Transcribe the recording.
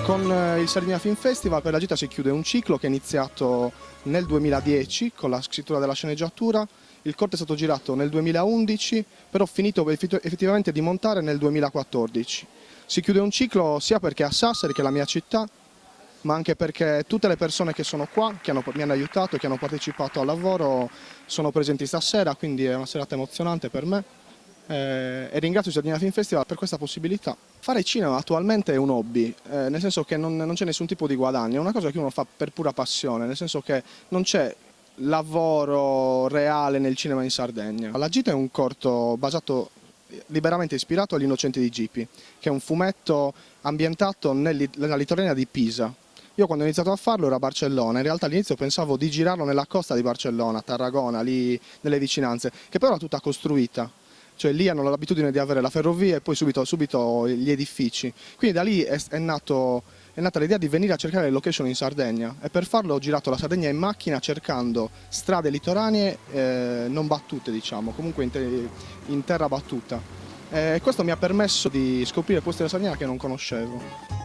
Con il Sardinia Film Festival per la gita si chiude un ciclo che è iniziato nel 2010 con la scrittura della sceneggiatura, il corto è stato girato nel 2011, però finito effettivamente di montare nel 2014. Si chiude un ciclo sia perché a Sassari, che è la mia città, ma anche perché tutte le persone che sono qua, mi hanno aiutato, che hanno partecipato al lavoro, sono presenti stasera, quindi è una serata emozionante per me. E ringrazio il Sardinia Film Festival per questa possibilità. Fare cinema attualmente è un hobby, nel senso che non c'è nessun tipo di guadagno, è una cosa che uno fa per pura passione, nel senso che non c'è lavoro reale nel cinema in Sardegna. La gita è un corto basato, liberamente ispirato agli Innocenti di Gipi, che è un fumetto ambientato nella litoranea di Pisa. Io quando ho iniziato a farlo ero a Barcellona, in realtà all'inizio pensavo di girarlo nella costa di Barcellona, Tarragona, lì nelle vicinanze, che però era tutta costruita. Cioè lì hanno l'abitudine di avere la ferrovia e poi subito gli edifici. Quindi da lì è nata l'idea di venire a cercare le location in Sardegna e per farlo ho girato la Sardegna in macchina cercando strade litoranee non battute, diciamo, comunque in terra battuta. E questo mi ha permesso di scoprire posti della Sardegna che non conoscevo.